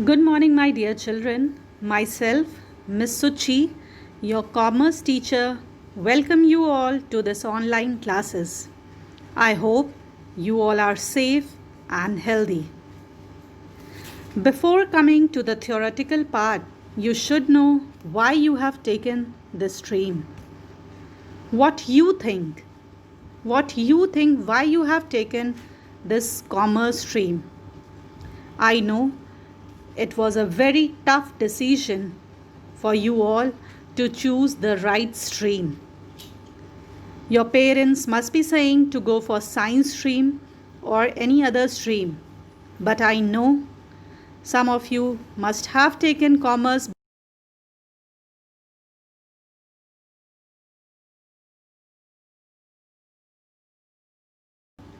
Good morning, my dear children. Myself, Miss Suchi, your commerce teacher, welcome you all to this online classes. I hope you all are safe and healthy. Before coming to the theoretical part, you should know why you have taken this stream. What you think? Why you have taken this commerce stream? I know it was a very tough decision for you all to choose the right stream. Your parents must be saying to go for science stream or any other stream. But I know some of you must have taken commerce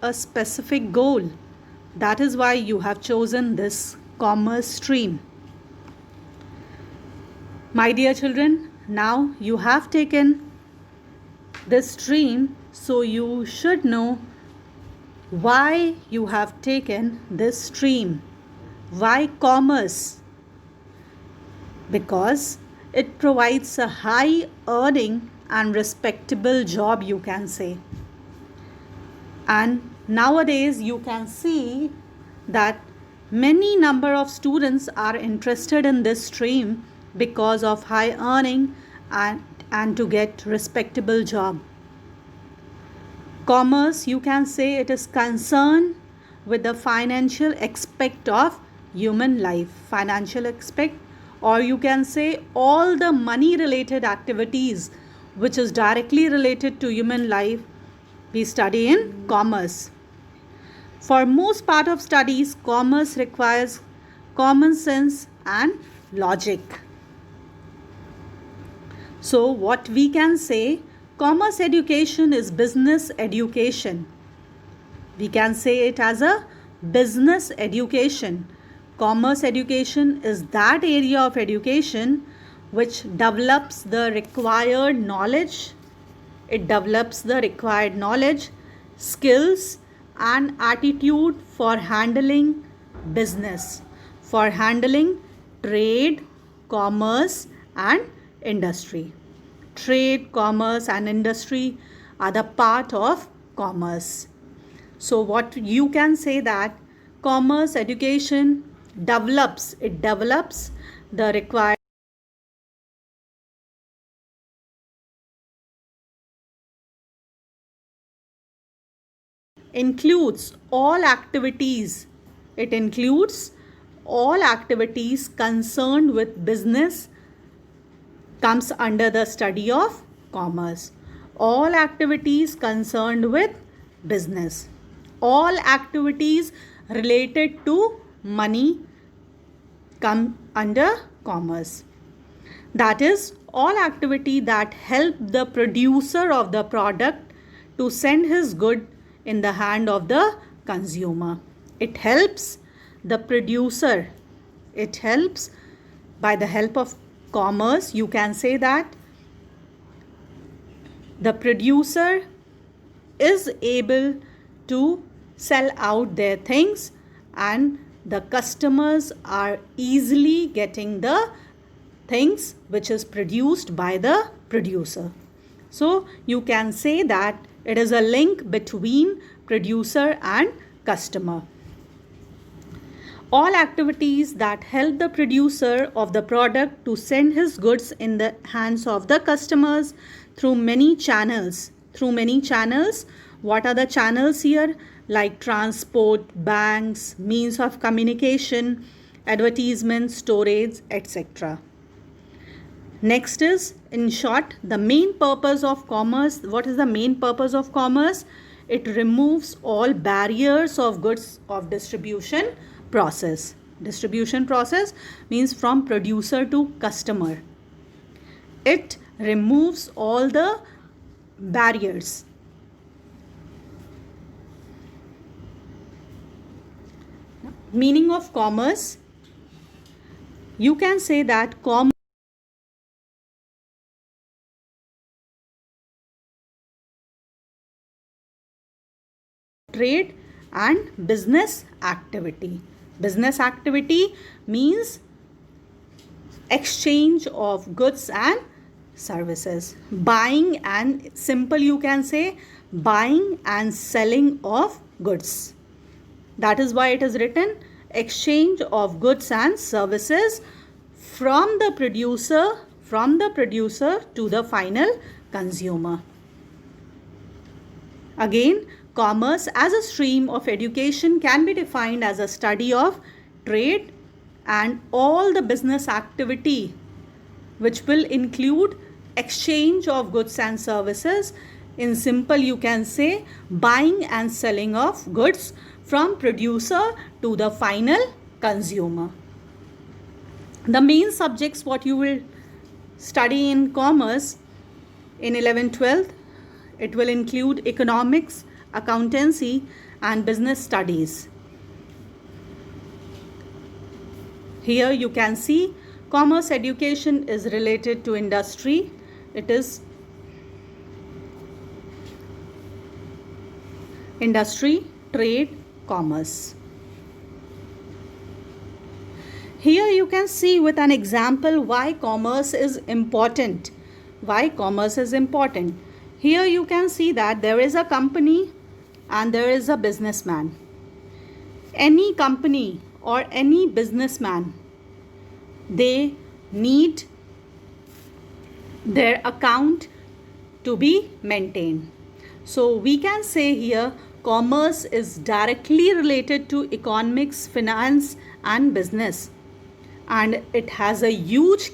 a specific goal. That is why you have chosen this commerce stream. My dear children, now you have taken this stream, so you should know why you have taken this stream. Why commerce? Because it provides a high earning and respectable job, you can say. And nowadays you can see that many number of students are interested in this stream because of high earning and to get respectable job. Commerce, you can say, it is concerned with the financial aspect of human life. Financial aspect, or you can say all the money related activities which is directly related to human life, we study in commerce. For most part of studies, commerce requires common sense and logic. So what we can say, commerce education is business education. We can say it as a business education. Commerce education is that area of education which develops the required knowledge. It develops the required knowledge, skills, and attitude for handling business, for handling trade, commerce, and industry. Trade, commerce, and industry are the part of commerce. So what you can say that commerce education develops the required, includes all activities. It includes all activities concerned with business comes under the study of commerce. All activities concerned with business. All activities related to money come under commerce. That is, all activity that help the producer of the product to send his good in the hand of the consumer. It helps the producer. It helps by the help of commerce. You can say that the producer is able to sell out their things and the customers are easily getting the things which is produced by the producer. So you can say that it is a link between producer and customer. All activities that help the producer of the product to send his goods in the hands of the customers through many channels. What are the channels here? Like transport, banks, means of communication, advertisement, storage, etc. Next is, in short, the main purpose of commerce. What is the main purpose of commerce? It removes all barriers of goods of distribution process. Distribution process means from producer to customer. It removes all the barriers. Meaning of commerce, you can say that commerce trade and business activity. Business activity means exchange of goods and services. Buying and simple you can say buying and selling of goods. That is why it is written exchange of goods and services from the producer to the final consumer. Again, commerce as a stream of education can be defined as a study of trade and all the business activity which will include exchange of goods and services. In simple you can say buying and selling of goods from producer to the final consumer. The main subjects what you will study in commerce in 11th-12th, it will include economics, accountancy and business studies. Here you can see commerce education is related to industry. It is industry, trade, commerce. Here you can see with an example why commerce is important. Why commerce is important. Here you can see that there is a company and there is a businessman. Any company or any businessman, they need their account to be maintained. So we can say here commerce is directly related to economics, finance and business, and it has a huge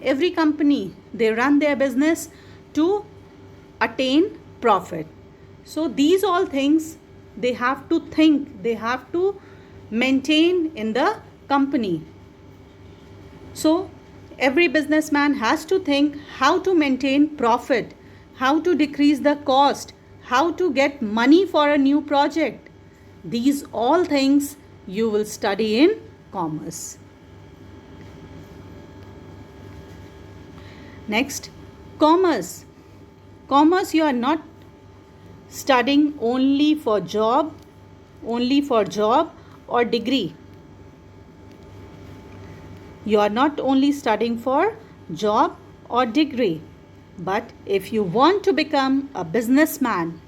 every company, they run their business to attain profit. So these all things they have to think, they have to maintain in the company. So every businessman has to think how to maintain profit, how to decrease the cost, how to get money for a new project. These all things you will study in commerce. Next, commerce. Commerce you are not studying only for job or degree. You are not only studying for job or degree, but if you want to become a businessman,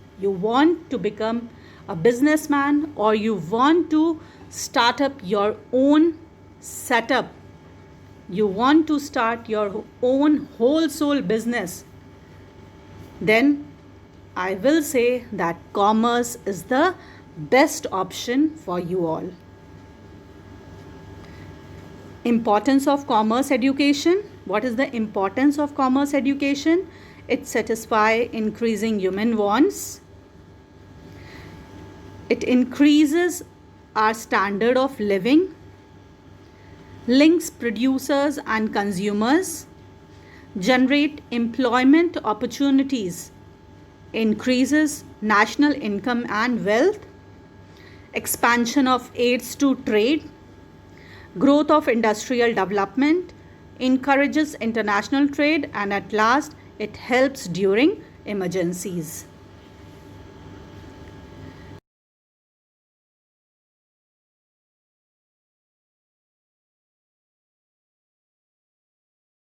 or you want to start up your own setup, you want to start your own wholesale business, then I will say that commerce is the best option for you all. Importance of commerce education. What is the importance of commerce education? It satisfies increasing human wants. It increases our standard of living, links producers and consumers, generate employment opportunities, increases national income and wealth, expansion of aids to trade, growth of industrial development, encourages international trade, and at last it helps during emergencies.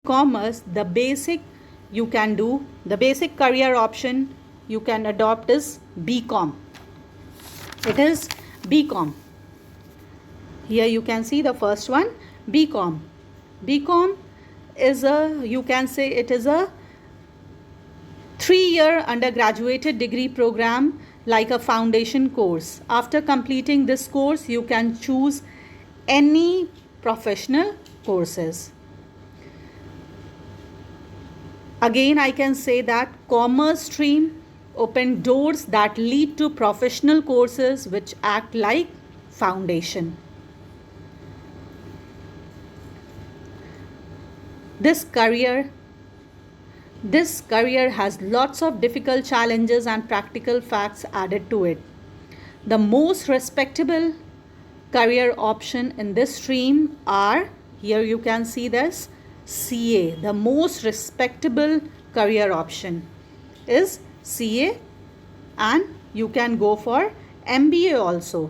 Commerce, the basic career option you can adopt is BCom. It is BCom. Here you can see the first one, BCom. BCom is you can say it is a 3-year undergraduate degree program like a foundation course. After completing this course, you can choose any professional courses. Again, I can say that commerce stream open doors that lead to professional courses which act like foundation. This career has lots of difficult challenges and practical facts added to it. The most respectable career option in this stream are, here you can see this, CA, the most respectable career option. is CA, and you can go for MBA also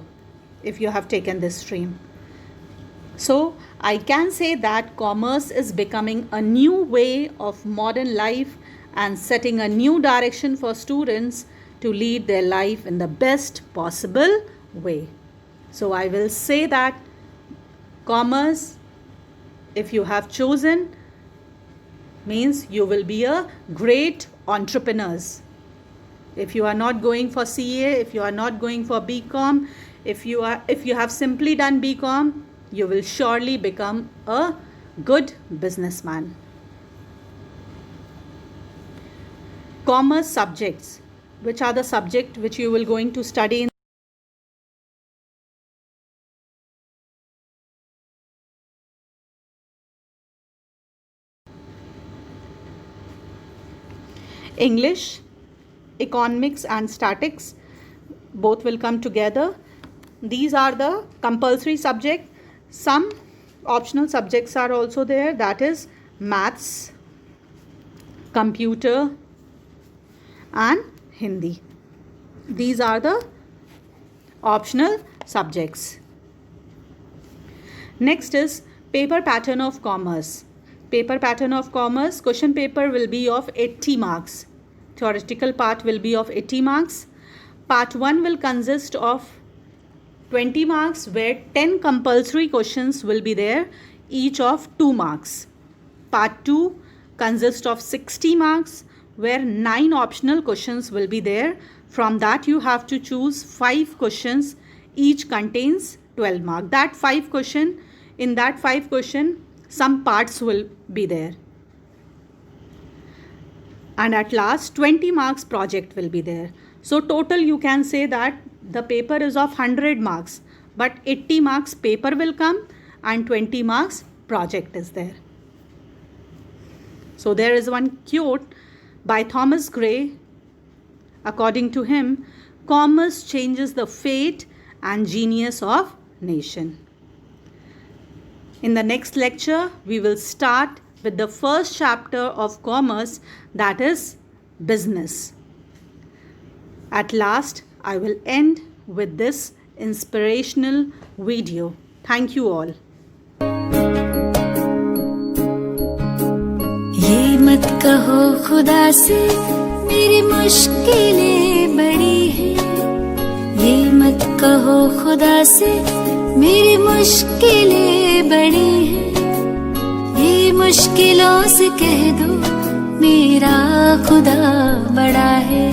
if you have taken this stream. So I can say that commerce is becoming a new way of modern life and setting a new direction for students to lead their life in the best possible way. So I will say that commerce, if you have chosen, means you will be a great entrepreneurs. If you are not going for CA, if you are not going for BCom, if you have simply done BCom, you will surely become a good businessman. Commerce subjects. Which are the subjects which you will going to study in? English, economics and statics, both will come together. These are the compulsory subjects. Some optional subjects are also there, that is maths, computer and Hindi. These are the optional subjects. Next is paper pattern of commerce. Paper pattern of commerce, question paper will be of 80 marks. Theoretical part will be of 80 marks. Part 1 will consist of 20 marks, where 10 compulsory questions will be there, each of 2 marks. Part 2 consists of 60 marks, where 9 optional questions will be there. From that you have to choose 5 questions, each contains 12 marks. In that 5 question, some parts will be there. And at last 20 marks project will be there. So total you can say that the paper is of 100 marks, but 80 marks paper will come and 20 marks project is there. So there is one quote by Thomas Gray. According to him, commerce changes the fate and genius of nation. In the next lecture, we will start with the first chapter of commerce, that is business. At last, I will end with this inspirational video. Thank you all. ये मत कहो खुदा से मेरी मुश्किलें बड़ी हैं, ये मत कहो खुदा से मेरी मुश्किलें बड़ी हैं, ये मुश्किलों से कह दो मेरा खुदा बड़ा है।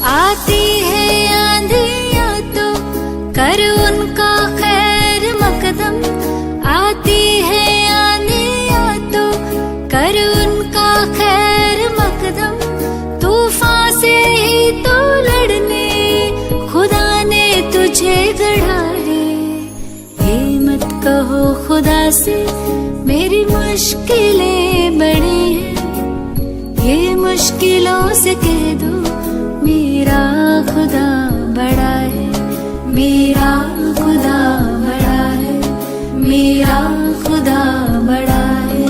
आती है आंधियाँ तो कर उनका खैर मकदम, आती है आंधियाँ तो कर उनका खैर मकदम, तूफान से ही तो लड़ने खुदा ने तुझे गढ़ा है। ये मत कहो खुदा से मेरी मुश्किलें बड़ी हैं, ये मुश्किलों से कह दो मेरा खुदा बड़ा है, मेरा खुदा बड़ा है, मेरा खुदा बड़ा है।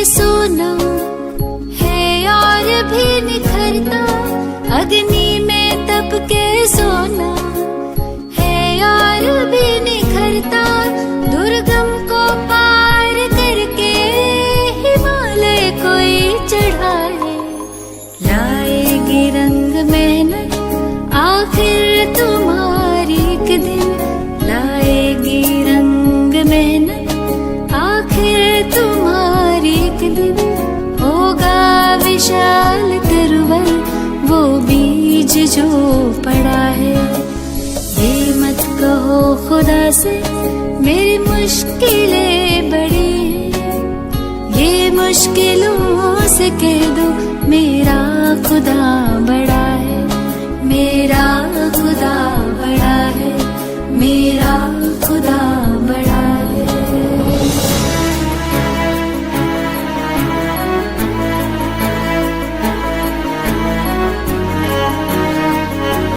सोना है और भी निखरता, अग्नि में तप के सोना है और भी निखरता, दुर्गम को पार करके हिमालय कोई चढ़ाए, लाएगी रंग मेहनत आखिर तुम्हारी एक दिन, लाएगी रंग मेहनत आखिर तुम्हारी एक दिन, होगा विशाल तरवर वो बीज जो पड़ा है। ये मत कहो खुदा से मेरी मुश्किलें बड़ी हैं, ये मुश्किलों से कह दो मेरा खुदा बड़ा